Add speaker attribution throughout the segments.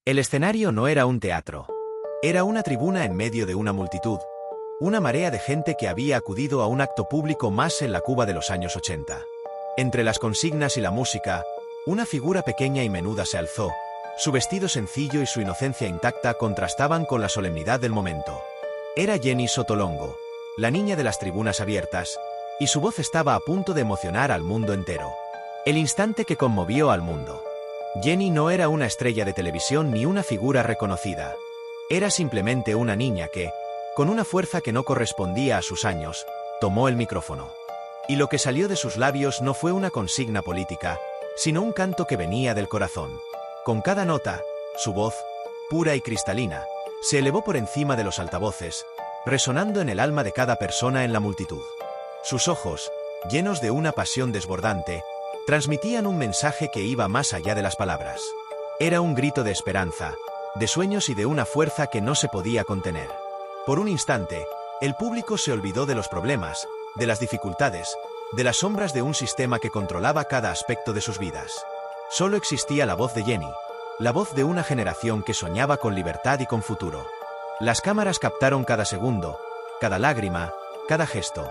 Speaker 1: El escenario no era un teatro. Era una tribuna en medio de una multitud. Una marea de gente que había acudido a un acto público más en la Cuba de los años 80. Entre las consignas y la música, una figura pequeña y menuda se alzó. Su vestido sencillo y su inocencia intacta contrastaban con la solemnidad del momento. Era Jenny Sotolongo, la niña de las tribunas abiertas, y su voz estaba a punto de emocionar al mundo entero. El instante que conmovió al mundo. Jenny no era una estrella de televisión ni una figura reconocida. Era simplemente una niña que, con una fuerza que no correspondía a sus años, tomó el micrófono. Y lo que salió de sus labios no fue una consigna política, sino un canto que venía del corazón. Con cada nota, su voz, pura y cristalina, se elevó por encima de los altavoces, resonando en el alma de cada persona en la multitud. Sus ojos, llenos de una pasión desbordante, transmitían un mensaje que iba más allá de las palabras. Era un grito de esperanza, de sueños y de una fuerza que no se podía contener. Por un instante, el público se olvidó de los problemas, de las dificultades, de las sombras de un sistema que controlaba cada aspecto de sus vidas. Solo existía la voz de Jenny, la voz de una generación que soñaba con libertad y con futuro. Las cámaras captaron cada segundo, cada lágrima, cada gesto.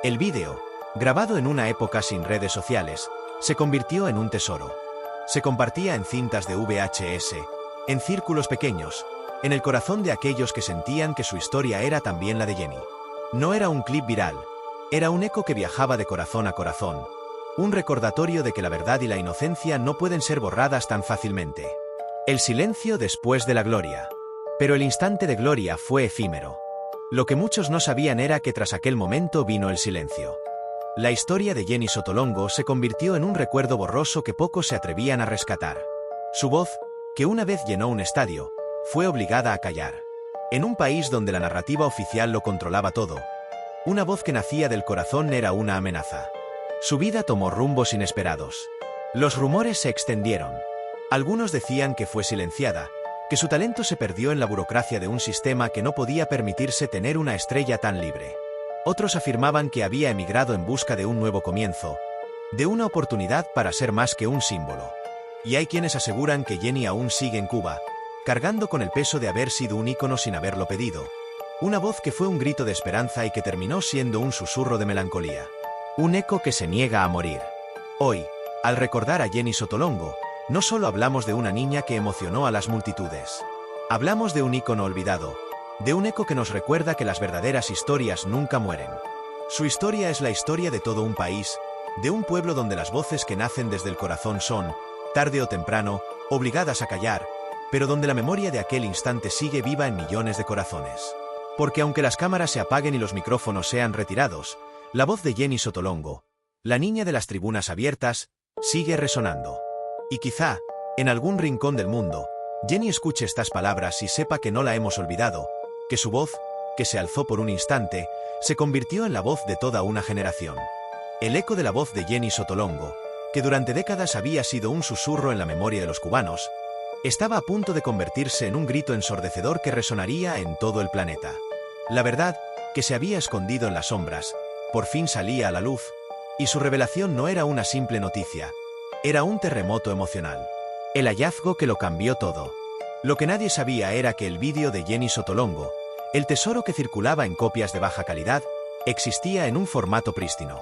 Speaker 1: El vídeo, grabado en una época sin redes sociales, se convirtió en un tesoro. Se compartía en cintas de VHS, en círculos pequeños, en el corazón de aquellos que sentían que su historia era también la de Jenny. No era un clip viral, era un eco que viajaba de corazón a corazón, un recordatorio de que la verdad y la inocencia no pueden ser borradas tan fácilmente. El silencio después de la gloria. Pero el instante de gloria fue efímero. Lo que muchos no sabían era que tras aquel momento vino el silencio. La historia de Jenny Sotolongo se convirtió en un recuerdo borroso que pocos se atrevían a rescatar. Su voz, que una vez llenó un estadio, fue obligada a callar. En un país donde la narrativa oficial lo controlaba todo, una voz que nacía del corazón era una amenaza. Su vida tomó rumbos inesperados. Los rumores se extendieron. Algunos decían que fue silenciada, que su talento se perdió en la burocracia de un sistema que no podía permitirse tener una estrella tan libre. Otros afirmaban que había emigrado en busca de un nuevo comienzo, de una oportunidad para ser más que un símbolo. Y hay quienes aseguran que Jenny aún sigue en Cuba, cargando con el peso de haber sido un ícono sin haberlo pedido. Una voz que fue un grito de esperanza y que terminó siendo un susurro de melancolía. Un eco que se niega a morir. Hoy, al recordar a Jenny Sotolongo, no solo hablamos de una niña que emocionó a las multitudes. Hablamos de un ícono olvidado, de un eco que nos recuerda que las verdaderas historias nunca mueren. Su historia es la historia de todo un país, de un pueblo donde las voces que nacen desde el corazón son, tarde o temprano, obligadas a callar, pero donde la memoria de aquel instante sigue viva en millones de corazones. Porque aunque las cámaras se apaguen y los micrófonos sean retirados, la voz de Jenny Sotolongo, la niña de las tribunas abiertas, sigue resonando. Y quizá, en algún rincón del mundo, Jenny escuche estas palabras y sepa que no la hemos olvidado, que su voz, que se alzó por un instante, se convirtió en la voz de toda una generación. El eco de la voz de Jenny Sotolongo, que durante décadas había sido un susurro en la memoria de los cubanos, estaba a punto de convertirse en un grito ensordecedor que resonaría en todo el planeta. La verdad, que se había escondido en las sombras, por fin salía a la luz, y su revelación no era una simple noticia, era un terremoto emocional. El hallazgo que lo cambió todo. Lo que nadie sabía era que el vídeo de Jenny Sotolongo, el tesoro que circulaba en copias de baja calidad, existía en un formato prístino.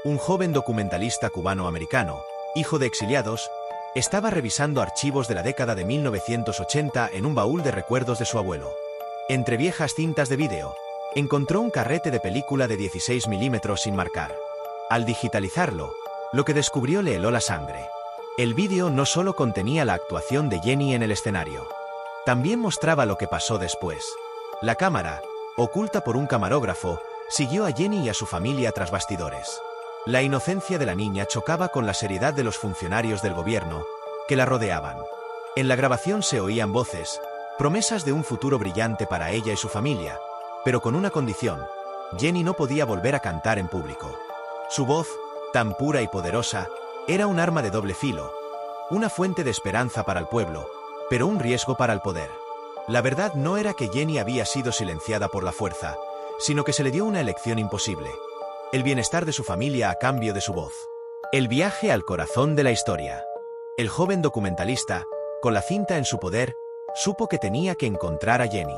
Speaker 1: Un joven documentalista cubano-americano, hijo de exiliados, estaba revisando archivos de la década de 1980 en un baúl de recuerdos de su abuelo. Entre viejas cintas de vídeo, encontró un carrete de película de 16 milímetros sin marcar. Al digitalizarlo, lo que descubrió le heló la sangre. El vídeo no solo contenía la actuación de Jenny en el escenario, también mostraba lo que pasó después. La cámara, oculta por un camarógrafo, siguió a Jenny y a su familia tras bastidores. La inocencia de la niña chocaba con la seriedad de los funcionarios del gobierno, que la rodeaban. En la grabación se oían voces, promesas de un futuro brillante para ella y su familia, pero con una condición: Jenny no podía volver a cantar en público. Su voz, tan pura y poderosa, era un arma de doble filo, una fuente de esperanza para el pueblo, pero un riesgo para el poder. La verdad no era que Jenny había sido silenciada por la fuerza, sino que se le dio una elección imposible: el bienestar de su familia a cambio de su voz. El viaje al corazón de la historia. El joven documentalista, con la cinta en su poder, supo que tenía que encontrar a Jenny.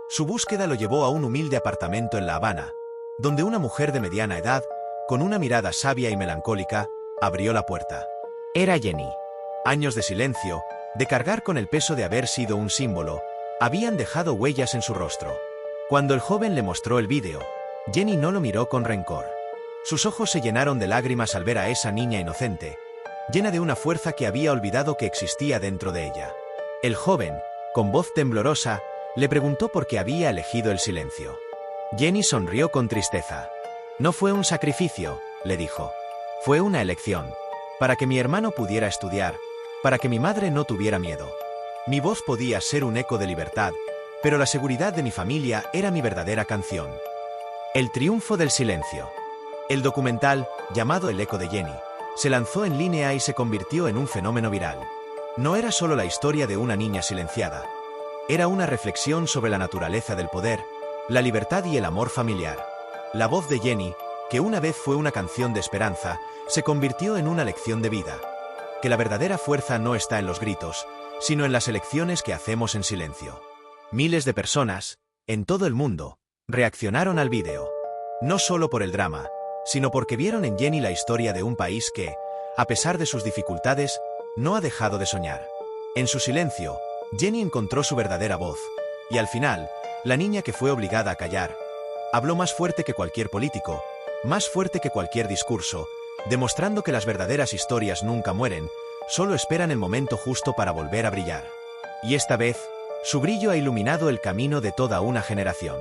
Speaker 1: Su búsqueda lo llevó a un humilde apartamento en La Habana, donde una mujer de mediana edad, con una mirada sabia y melancólica, abrió la puerta. Era Jenny. Años de silencio, de cargar con el peso de haber sido un símbolo, habían dejado huellas en su rostro. Cuando el joven le mostró el vídeo, Jenny no lo miró con rencor. Sus ojos se llenaron de lágrimas al ver a esa niña inocente, llena de una fuerza que había olvidado que existía dentro de ella. El joven, con voz temblorosa, le preguntó por qué había elegido el silencio. Jenny sonrió con tristeza. No fue un sacrificio, le dijo. Fue una elección. Para que mi hermano pudiera estudiar, para que mi madre no tuviera miedo. Mi voz podía ser un eco de libertad, pero la seguridad de mi familia era mi verdadera canción. El triunfo del silencio. El documental, llamado El eco de Jenny, se lanzó en línea y se convirtió en un fenómeno viral. No era solo la historia de una niña silenciada. Era una reflexión sobre la naturaleza del poder, la libertad y el amor familiar. La voz de Jenny, que una vez fue una canción de esperanza, se convirtió en una lección de vida. Que la verdadera fuerza no está en los gritos, sino en las elecciones que hacemos en silencio. Miles de personas, en todo el mundo, reaccionaron al vídeo. No solo por el drama, sino porque vieron en Jenny la historia de un país que, a pesar de sus dificultades, no ha dejado de soñar. En su silencio, Jenny encontró su verdadera voz, y al final, la niña que fue obligada a callar, habló más fuerte que cualquier político, más fuerte que cualquier discurso, demostrando que las verdaderas historias nunca mueren, solo esperan el momento justo para volver a brillar. Y esta vez, su brillo ha iluminado el camino de toda una generación.